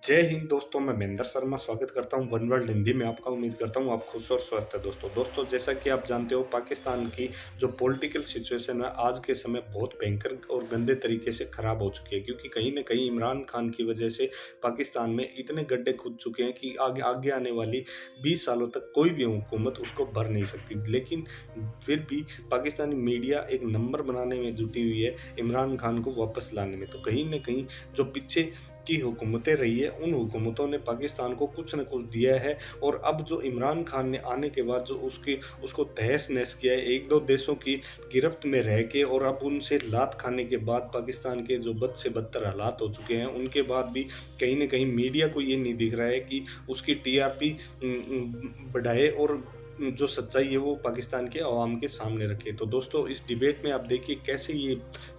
जय हिंद दोस्तों, मैं महेंद्र शर्मा स्वागत करता हूं वन वर्ल्ड हिंदी में आपका। उम्मीद करता हूं आप खुश और स्वस्थ है। दोस्तों जैसा कि आप जानते हो, पाकिस्तान की जो पॉलिटिकल सिचुएशन है आज के समय बहुत भयंकर और गंदे तरीके से खराब हो चुकी है, क्योंकि कहीं न कहीं इमरान खान की वजह से पाकिस्तान में इतने गड्ढे खुद चुके हैं कि आगे आगे आने वाली 20 सालों तक कोई भी हुकूमत उसको भर नहीं सकती। लेकिन फिर भी पाकिस्तानी मीडिया एक नंबर बनाने में जुटी हुई है इमरान खान को वापस लाने में। तो कहीं न कहीं जो पीछे की हुकूमतें रही है, उन हुकूमतों ने पाकिस्तान को कुछ न कुछ दिया है। और अब जो इमरान खान ने आने के बाद जो उसको तहस नहस किया है, एक दो देशों की गिरफ्त में रह के, और अब उनसे लात खाने के बाद पाकिस्तान के जो बद से बदतर हालात हो चुके हैं, उनके बाद भी कहीं न कहीं मीडिया को ये नहीं दिख रहा है कि उसकी टीआरपी बढ़ाए और जो सच्चाई है वो पाकिस्तान के अवाम के सामने रखे। तो दोस्तों, इस डिबेट में आप देखिए कैसे ये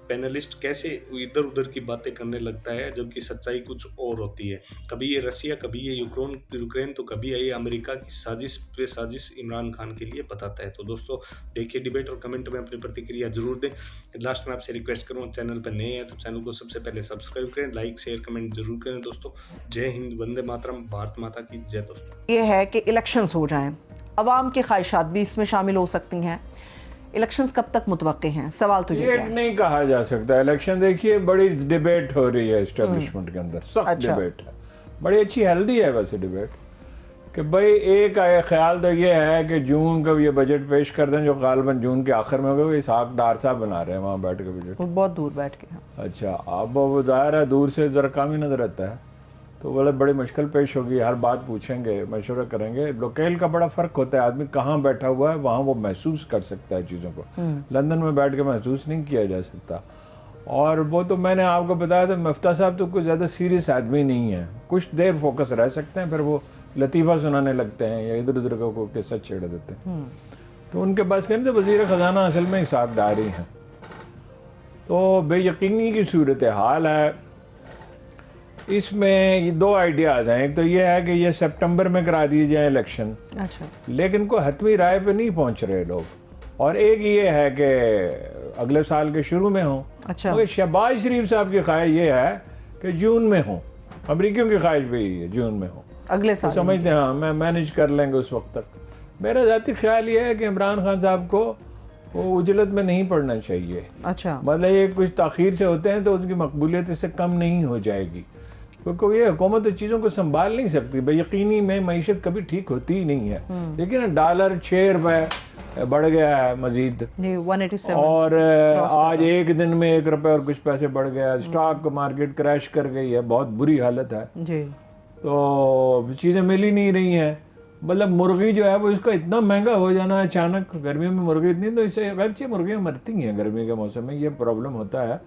पैनलिस्ट कैसे इधर उधर की बातें करने लगता है, जबकि सच्चाई कुछ और होती है। कभी ये रसिया, कभी ये यूक्रेन तो कभी ये अमेरिका की साजिश पे साजिश इमरान खान के लिए बताता है। तो दोस्तों देखिए डिबेट और कमेंट में अपनी प्रतिक्रिया जरूर दें। लास्ट में आपसे रिक्वेस्ट करूँ, चैनल पर नए हैं तो चैनल को सबसे पहले सब्सक्राइब करें, लाइक शेयर कमेंट जरूर करें। दोस्तों जय हिंद, वंदे मातरम, भारत माता की जय। दोस्तों ये है कि इलेक्शंस हो जाएं, अवाम की ख्वाहिशात भी इसमें शामिल हो सकती हैं। इलेक्शंस कब तक मुतवक्के हैं? सवाल तो ये है। नहीं कहा जा सकता। इलेक्शन देखिए, बड़ी डिबेट हो रही है एस्टेब्लिशमेंट के अंदर, सख्त डिबेट है, बड़ी अच्छी हेल्दी है वैसे डिबेट। कि भाई एक ख्याल तो ये है कि जून का ये बजट पेश कर दें, जो गालबन जून के आखिर में होगा। इसहाक डार साहब बना रहे हैं वहाँ बैठ के बजट। वो बहुत दूर बैठ के हैं। अच्छा, अब वो जाहिर है दूर से ज़रा कम ही नजर आता है, तो बोले बड़ी मुश्किल पेश होगी। हर बात पूछेंगे, मशवरा करेंगे। लोकेल का बड़ा फ़र्क होता है, आदमी कहाँ बैठा हुआ है वहाँ वो महसूस कर सकता है चीज़ों को। लंदन में बैठ के महसूस नहीं किया जा सकता। और वो तो मैंने आपको बताया था, मफ्ता साहब तो कुछ ज़्यादा सीरियस आदमी नहीं है, कुछ देर फोकस रह सकते हैं, फिर वो लतीफ़ा सुनाने लगते हैं या इधर उधर का किस्सा छेड़ देते हैं। तो उनके पास कहते वज़ीर ख़जाना असल में हिसाब डारी हैं। तो बेयकीनी की सूरत हाल है। इसमें ये दो आइडियाज़ हैं। एक तो ये है कि ये सितंबर में करा दिए जाए इलेक्शन, अच्छा, लेकिन कोई हतमी राय पे नहीं पहुंच रहे लोग। और एक ये है कि अगले साल के शुरू में हो। अच्छा, मगर शहबाज शरीफ साहब की ख्वाहिश ये है कि जून में हो। अमरीकियों की ख्वाहिश भी यही है, जून में हो। अगले तो साल समझते हैं हाँ मैं मैनेज कर लेंगे उस वक्त तक। मेरा ज़ाती ख्याल ये है कि इमरान खान साहब को वो उजलत में नहीं पड़ना चाहिए। अच्छा, मतलब ये कुछ ताख़ीर से होते हैं तो उनकी मकबूलियत इससे कम नहीं हो जाएगी, क्योंकि ये हुकूमत तो चीज़ों को संभाल नहीं सकती। बेयकीनी में मईशत कभी ठीक होती ही नहीं है। लेकिन डॉलर 6 रुपये बढ़ गया है मजीद, 187 और आज एक दिन में 1 रुपये और कुछ पैसे बढ़ गया। स्टॉक मार्केट क्रैश कर गई है, बहुत बुरी हालत है जी। तो चीज़ें मिल ही नहीं रही हैं। मतलब मुर्गी जो है वो इसका इतना महंगा हो जाना अचानक, गर्मियों में मुर्गी इतनी, तो इससे अगरचे मुर्गियाँ मरती हैं गर्मी के मौसम में, ये प्रॉब्लम होता है।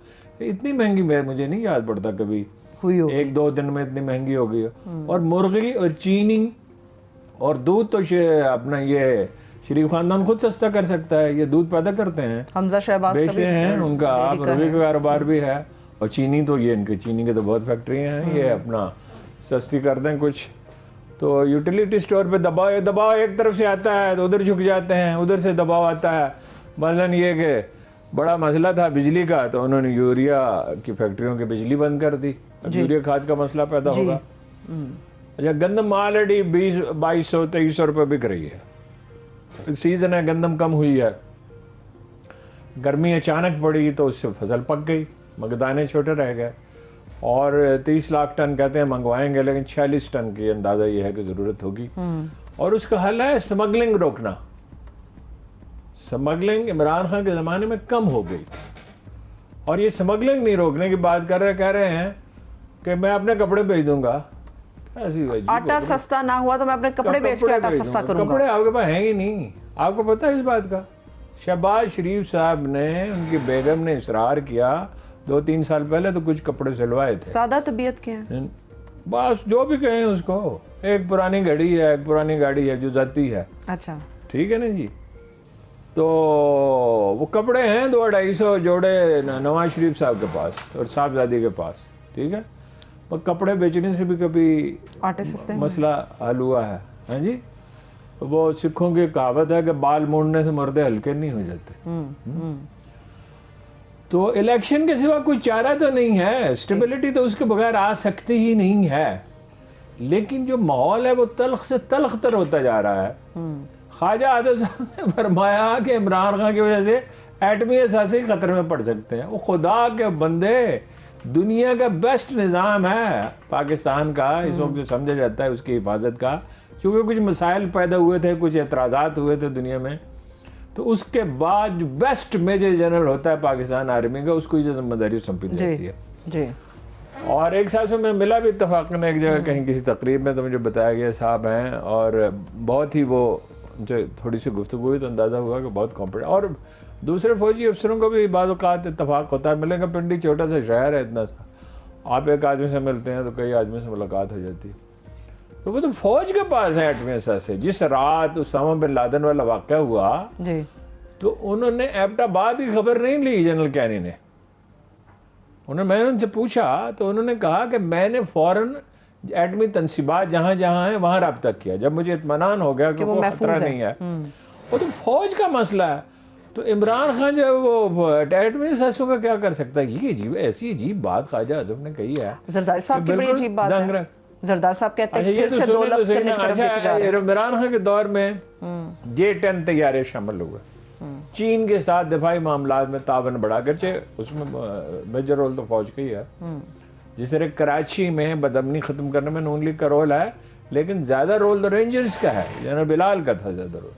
इतनी महंगी मुझे नहीं याद पड़ता कभी हुई हो 1-2 दिन में इतनी महंगी हो गई। और मुर्गी और चीनी और दूध तो अपना ये शरीफ खानदान खुद सस्ता कर सकता है। ये दूध पैदा करते हैं, हमजा शहबाज का बेचते हैं, उनका मुर्गी का कारोबार भी है। और चीनी तो ये इनके चीनी के तो बहुत फैक्ट्रियाँ हैं, ये अपना सस्ती कर दें कुछ। तो यूटिलिटी स्टोर पे दबाव एक तरफ से आता है तो उधर झुक जाते हैं, उधर से दबाव आता है। मसलन ये कि बड़ा मसला था बिजली का, तो उन्होंने यूरिया की फैक्ट्रियों की बिजली बंद कर दी। अब यूरिया खाद का मसला पैदा होगा। अच्छा, गंदम ऑलरेडी 2200-2300 रुपये बिक रही है। सीजन है, गंदम कम हुई है, गर्मी अचानक पड़ी तो उससे फसल पक गई, मगर दाने छोटे रह गए। और 30 लाख टन कहते हैं मंगवाएंगे, लेकिन 46 टन की अंदाज़ा ये है कि ज़रूरत होगी। और उसका हल है स्मगलिंग रोकना। स्मगलिंग इमरान खान के ज़माने में कम हो गई, और ये स्मगलिंग नहीं रोकने की बात कह रहे हैं कि मैं अपने कपड़े बेच दूंगा। आटा सस्ता ना हुआ तो मैं अपने कपड़े बेच के आटा सस्ता करूंगा। कपड़े आपके पास हैं ही नहीं, आपको पता है इस बात का। शहबाज शरीफ साहब ने, उनकी बेगम ने इसरार किया 2-3 साल पहले, तो कुछ कपड़े सिलवाए थे। सादा तबीयत के हैं, बस जो भी कहें उसको। एक पुरानी घड़ी है, एक पुरानी गाड़ी है जो जाती है। अच्छा, ठीक है ना जी। तो वो कपड़े हैं 200-250 जोड़े नवाज शरीफ साहब के पास और साहबजादी के पास। ठीक है, और कपड़े बेचने से भी कभी आटे सस्ते मसला हल हुआ है? हाँ जी। वो सिखों की कहावत है कि बाल मोड़ने से मुर्दे हल्के नहीं हो जाते। तो इलेक्शन के सिवा कोई चारा तो नहीं है। स्टेबिलिटी तो उसके बगैर आ सकती ही नहीं है। लेकिन जो माहौल है वो तल्ख से तल्ख तर होता जा रहा है। ख्वाजा आज़म साहब ने फरमाया कि इमरान खान की वजह से एटमी असासे खतरे में पड़ सकते हैं। वो खुदा के बंदे, दुनिया का बेस्ट निज़ाम है पाकिस्तान का इस वक्त जो समझा जाता है उसकी हिफाजत का, चूँकि कुछ मसाइल पैदा हुए थे, कुछ एतराज़ात हुए थे दुनिया में, तो उसके बाद जो बेस्ट मेजर जनरल होता है पाकिस्तान आर्मी का, उसको ये जिम्मेदारी सौंपी जाती है जी। और एक साल से मैं मिला भी इत्तफाक़न एक जगह कहीं किसी तकरीब में, तो मुझे बताया गया साहब हैं और बहुत ही वो जो थोड़ी सी गुफ्तगू हुई तो अंदाज़ा हुआ कि बहुत कॉम्पिटेंट, और दूसरे फौजी अफसरों को भी बाज़ औक़ात इत्तफाक़ होता है। मिलेगा, पिंडी छोटा सा शहर है इतना सा, आप एक आदमी से मिलते हैं तो कई आदमी से मुलाकात हो जाती है। तो वो तो फौज के पास है एटमी असासे। जिस रात उसामा बिन लादेन वाला वाक़या हुआ जी, तो उन्होंने एबटाबाद की खबर नहीं ली जनरल कैनी ने। मैंने उनसे पूछा तो उन्होंने कहा कि मैंने फ़ौरन एटमी तनसीबात जहाँ जहाँ हैं वहाँ रब्ता किया, जब मुझे इत्मीनान हो गया कि वो खतरा नहीं है। वो तो फौज का मसला है। तो इमरान खान जो वो एटमी असासों का क्या कर सकता है? ये अजीब, ऐसी अजीब बात ख्वाजा आज़म ने कही है। जरदारी साहब की बड़ी अजीब बात है। जरदार साहब कहते हैं इमरान खान के दौर में J-10 तैयारे शामिल हुए, चीन के साथ दिफाई मामलात में तावन बढ़ा, करचे उसमें मेजर रोल तो फौज का ही है। जिस तरह कराची में बदअमनी ख़त्म करने में नून लीग का रोल है, लेकिन ज़्यादा रोल तो रेंजर्स का है, जनरल बिलाल का था ज़्यादा रोल,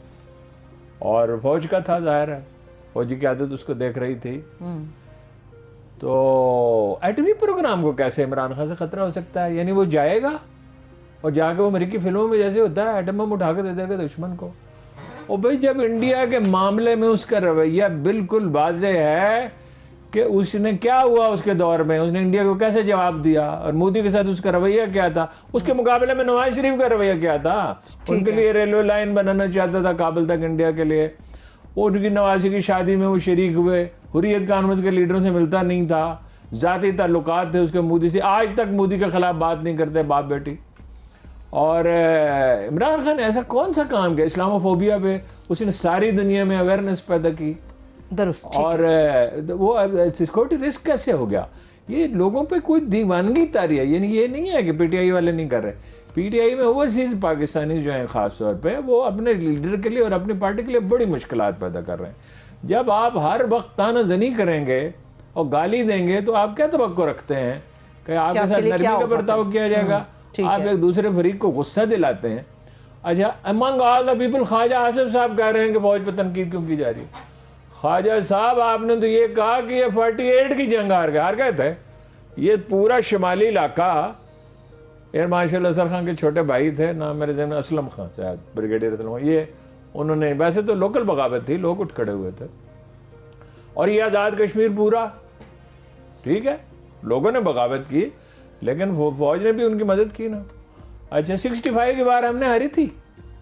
और फौज का था, जाहिर है फौजी की आदत उसको देख रही थी। तो एटमी प्रोग्राम को कैसे इमरान खान से खतरा हो सकता है? यानी वो जाएगा और जाके वो अमेरिकी फिल्मों में जैसे होता है एटम बम उठा के दे देगा दुश्मन को। और भाई जब इंडिया के मामले में उसका रवैया बिल्कुल वाज़ेह है कि उसने क्या हुआ उसके दौर में, उसने इंडिया को कैसे जवाब दिया और मोदी के साथ उसका रवैया क्या था, उसके मुकाबले में नवाज शरीफ का रवैया क्या था। उनके लिए रेलवे लाइन बनाना चाहता था काबुल तक इंडिया के लिए, उनकी नवाजी की शादी में वो शरीक हुए, हुर्रियत कॉन्फ्रेंस के लीडरों से मिलता नहीं था, ज़ाती ताल्लुकात थे उसके मोदी से, आज तक मोदी के खिलाफ बात नहीं करते बाप बेटी। और इमरान खान ऐसा कौन सा काम किया इस्लामोफोबिया पे, उसने सारी दुनिया में अवेयरनेस पैदा की। और वो सिक्योरिटी रिस्क कैसे हो गया? ये लोगों पे कोई दीवानगी तारी है, यानी ये नहीं है कि पीटीआई वाले नहीं कर रहे। पीटीआई में ओवरसीज पाकिस्तानी जो हैं ख़ास तौर पे, वो अपने लीडर के लिए और अपनी पार्टी के लिए बड़ी मुश्किलात पैदा कर रहे हैं। जब आप हर वक्त तानाजनी करेंगे और गाली देंगे तो आप क्या तवक्को रखते हैं कि आपके साथ नरमी का बर्ताव किया जाएगा? आप एक दूसरे फरीक को गुस्सा दिलाते हैं। अच्छा, among all the people Khawaja Asif साहब कह रहे हैं कि फौज पर तनकीद क्यों की जा रही है? ख्वाजा साहब आपने तो ये कहा कि ये 48 की जंग हार गए थे। ये पूरा शुमाली इलाका, एयर मार्शल असर खान के छोटे भाई थे, नाम मेरे जहन में असलम खान शायद, ब्रिगेडियर असलम खान, ये उन्होंने, वैसे तो लोकल बगावत थी, लोग उठ खड़े हुए थे। और ये आज़ाद कश्मीर पूरा, ठीक है, लोगों ने बगावत की, लेकिन फौज ने भी उनकी मदद की ना। अच्छा, 65 की बार हमने हारी थी,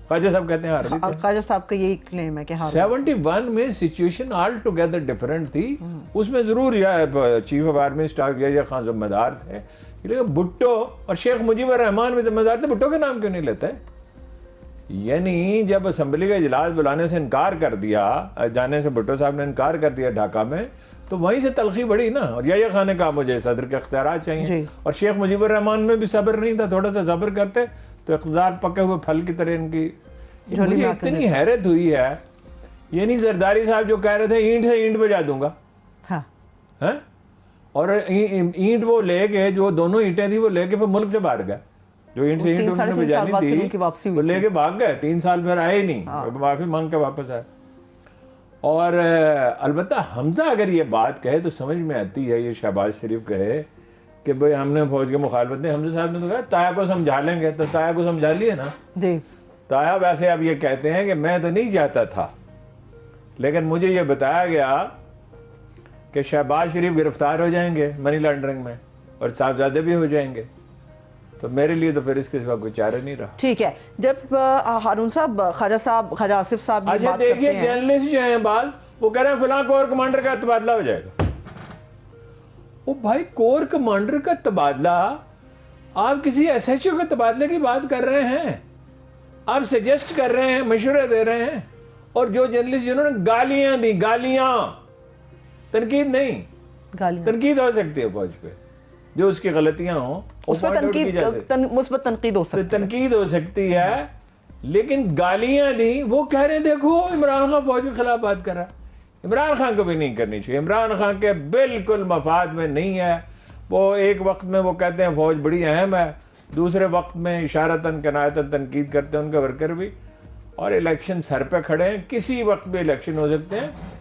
ख्वाजा साहब कहते हैं हार रही थी। ख्वाजा साहब का यही क्लेम है कि हार। 71 में सिचुएशन ऑल टुगेदर डिफरेंट थी। उसमें जरूर चीफ ऑफ आर्मी स्टाफ या खान जिम्मेदार थे, लेकिन भुट्टो और शेख मुजीबुर रहमान भी जिम्मेदार थे। भुट्टो के नाम क्यों नहीं लेते? यानी जब असेंबली का इजलास बुलाने से इनकार कर दिया, जाने से भुट्टो साहब ने इनकार कर दिया ढाका में, तो वहीं से तलखी बढ़ी ना। और यही खान ने कहा मुझे सदर के इख्तियारात चाहिए, और शेख मुजीबुर रहमान में भी सब्र नहीं था, थोड़ा सा सब्र करते तो इख्तियार पके हुए फल की तरह इनकी। मुझे इतनी हैरत हुई है, यानी जरदारी साहब जो कह रहे थे ईंट से ईंट बजा दूंगा, हाँ। है? और ईंट वो लेके, जो दोनों ईंटें थी वो लेके फिर मुल्क से बाहर गए। जो ईंट से ईंट उन्होंने बजानी थी वो लेके भाग गए, 3 साल फिर आए ही नहीं, माफी मांग के वापस आए। और अलबत्ता हमजा अगर ये बात कहे तो समझ में आती है, ये शहबाज शरीफ कहे कि भाई हमने फौज के मुखालफत नहीं। हमजा साहब ने तो कहा ताया को समझा लेंगे, तो ताया को समझा लिए ना जी। ताया वैसे अब ये कहते हैं कि मैं तो नहीं चाहता था, लेकिन मुझे ये बताया गया कि शहबाज शरीफ गिरफ्तार हो जाएंगे मनी लॉन्ड्रिंग में और साहबजादे भी हो जाएंगे, तो मेरे लिए तो फिर इसके सिवा कोई चारा नहीं रहा। ठीक है, जब हारून साहब, ख्वाजा आसिफ साहब, अच्छा देखिए, जर्नलिस्ट जो हैं बाल, वो कह रहे हैं फलां कोर कमांडर का तबादला हो जाएगा। ओ भाई, कोर कमांडर का तबादला, आप किसी SHO के तबादले की बात कर रहे हैं, आप सजेस्ट कर रहे हैं, मशवरे दे रहे हैं। और जो जर्नलिस्ट जिन्होंने गालियां दी, गालियां, तनकीद नहीं, तनकीद हो सकती है फौज पे, जो उसकी गलतियां हों उस पर मुस्बत तनकीद हो सकती है, तनकीद हो सकती है, लेकिन गालियां दी, वो कह रहे हैं देखो इमरान खान फौज के खिलाफ बात कर रहा है। इमरान खान को भी नहीं करनी चाहिए, इमरान खान के बिल्कुल मफाद में नहीं है। वो एक वक्त में वो कहते हैं फौज बड़ी अहम है, दूसरे वक्त में इशारतन कनायतन तनकीद करते हैं उनके वर्कर भी। और इलेक्शन सर पे खड़े हैं, किसी वक्त भी इलेक्शन हो सकते हैं।